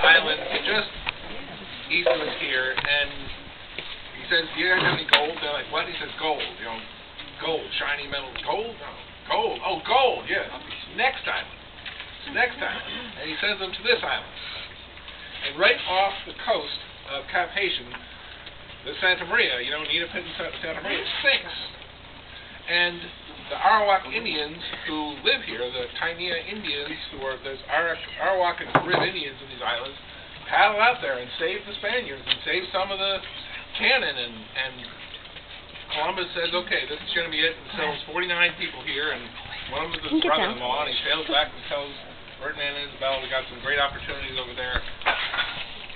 island just east of us here, and he says, "Do you guys have any gold?" They're like, "What?" He says, "Gold. You know, gold, shiny metals, gold. No, gold. Oh, gold. Yeah. Next island. Next island." And he sends them to this island, and right off the coast of Cap Haitian, the Santa Maria, you know, Nina Pitt and Santa Maria, sinks. And the Arawak Indians who live here, the Tainea Indians, who are there's Arawak and Carib Indians in these islands, paddle out there and save the Spaniards and save some of the cannon. And Columbus says, "Okay, this is going to be it," and sells 49 people here, and one of them is his brother-in-law, and he sails back and tells Ferdinand and Isabel, "We got some great opportunities over there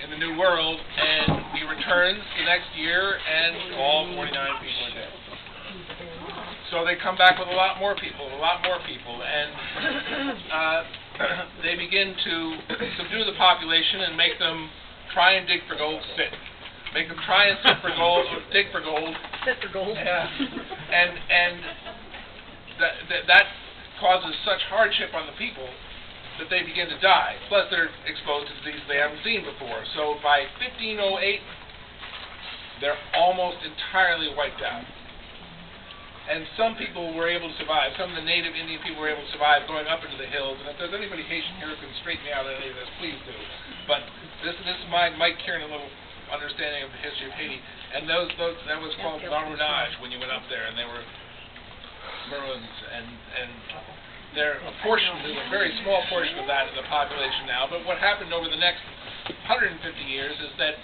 in the New World," and he returns the next year, and all 49 people are dead. So they come back with a lot more people, and they begin to subdue the population and make them try and dig for gold, sit. Make them try and sit for gold, or dig for gold. Sit for gold. Yeah. And that causes such hardship on the people that they begin to die. Plus they're exposed to diseases they haven't seen before. So by 1508, they're almost entirely wiped out. And some people were able to survive. Some of the native Indian people were able to survive going up into the hills. And if there's anybody Haitian here who can straighten me out on any of this, please do. But this is Mike carrying a little understanding of the history of Haiti. And that was called Maroonage when you went up there, and they were Maroons. And they're a portion, there's a very small portion of that in the population now. But what happened over the next 150 years is that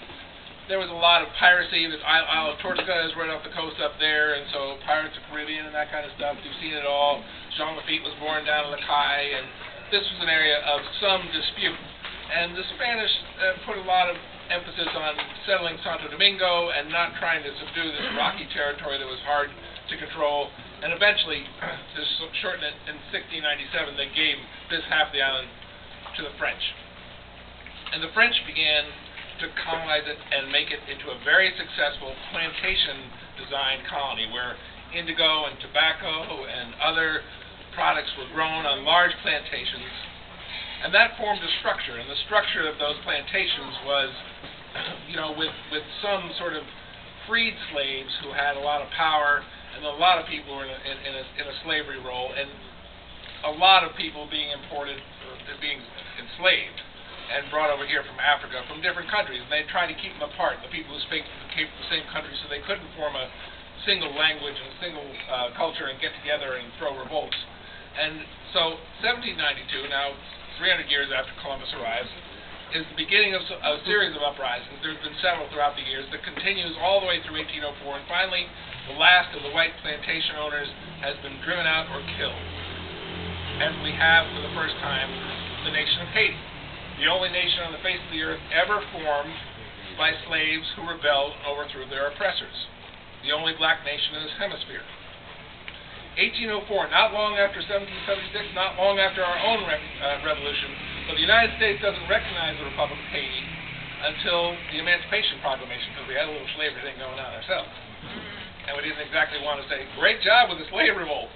there was a lot of piracy. This Isle of Tortuga is right off the coast up there, and so Pirates of the Caribbean and that kind of stuff. You've seen it all. Jean Lafitte was born down in the Cay, and this was an area of some dispute. And the Spanish put a lot of emphasis on settling Santo Domingo and not trying to subdue this rocky territory that was hard to control. And eventually, to shorten it, in 1697, they gave this half of the island to the French. And the French began to colonize it and make it into a very successful plantation-designed colony where indigo and tobacco and other products were grown on large plantations. And that formed a structure, and the structure of those plantations was, you know, with some sort of freed slaves who had a lot of power, and a lot of people were in a slavery role, and a lot of people being imported, being enslaved and brought over here from Africa, from different countries. And they tried to keep them apart, the people who came from the same country, so they couldn't form a single language and a single culture and get together and throw revolts. And so 1792, now 300 years after Columbus arrives, is the beginning of a series of uprisings. There's been several throughout the years that continues all the way through 1804, and finally the last of the white plantation owners has been driven out or killed. And we have, for the first time, the nation of Haiti. The only nation on the face of the earth ever formed by slaves who rebelled and overthrew their oppressors. The only black nation in this hemisphere. 1804, not long after 1776, not long after our own revolution, but the United States doesn't recognize the Republic of Haiti until the Emancipation Proclamation, because we had a little slavery thing going on ourselves. And we didn't exactly want to say, "Great job with the slave revolt."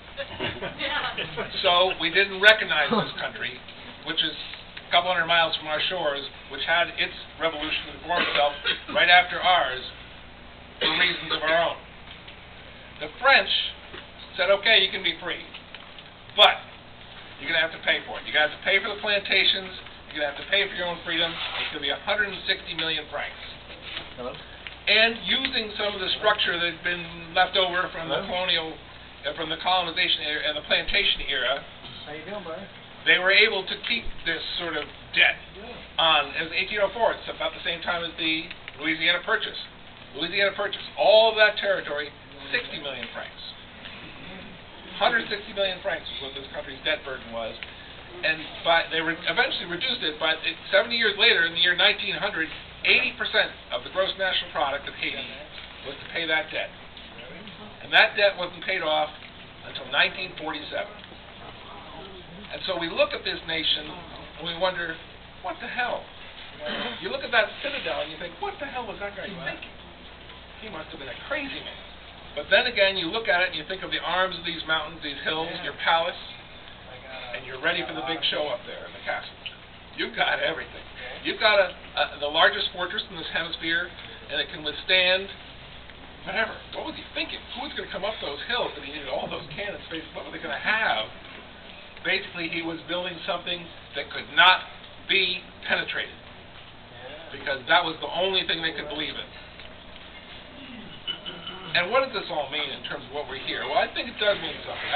So we didn't recognize this country, which is a couple hundred miles from our shores, which had its revolution to form itself right after ours for reasons of our own. The French said, "Okay, you can be free, but you're going to have to pay for it. You're going to have to pay for the plantations. You're going to have to pay for your own freedom. It's going to be 160 million francs." Hello? And using some of the structure that had been left over from the colonial, from the colonization era and the plantation era, How you doing, buddy? they were able to keep this sort of debt on. It was 1804. It's about the same time as the Louisiana Purchase. Louisiana Purchase, all of that territory, 60 million francs. 160 million francs is what this country's debt burden was. And they eventually reduced it, but 70 years later, in the year 1900, 80% of the gross national product of Haiti was to pay that debt. And that debt wasn't paid off until 1947. And so we look at this nation and we wonder, what the hell? You look at that citadel and you think, what the hell was that guy thinking? He must have been a crazy man. But then again, you look at it and you think of the arms of these mountains, these hills, your palace, and you're ready for the big show up there in the castle. You've got everything. You've got the largest fortress in this hemisphere, and it can withstand whatever. What was he thinking? Who was going to come up those hills that he needed all those cannon spaces? What were they going to have? Basically, he was building something that could not be penetrated, because that was the only thing they could believe in. And what does this all mean in terms of what we're here? Well, I think it does mean something.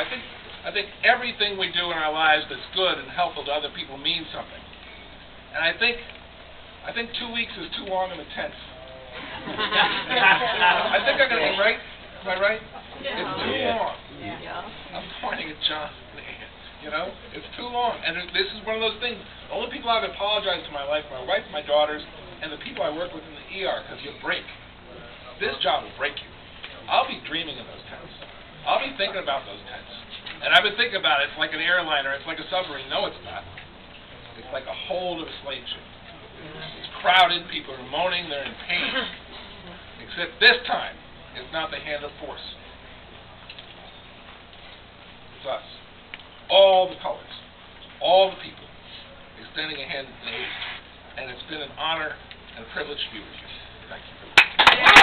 I think everything we do in our lives that's good and helpful to other people means something. And I think 2 weeks is too long in the tent. I think I got it right. Am I right? It's too long. I'm pointing at John. You know, it's too long. And this is one of those things. The only people I've apologized to in my life, my wife, my daughters, and the people I work with in the ER, because you break. This job will break you. I'll be dreaming in those tents. I'll be thinking about those tents. And I've been thinking about it. It's like an airliner. It's like a submarine. No, it's not. It's like a hold of a slave ship. It's crowded. People are moaning. They're in pain. Except this time, it's not the hand of force. It's us. All the colors. All the people. Extending a hand in aid. And it's been an honor and a privilege to be with you. Thank you.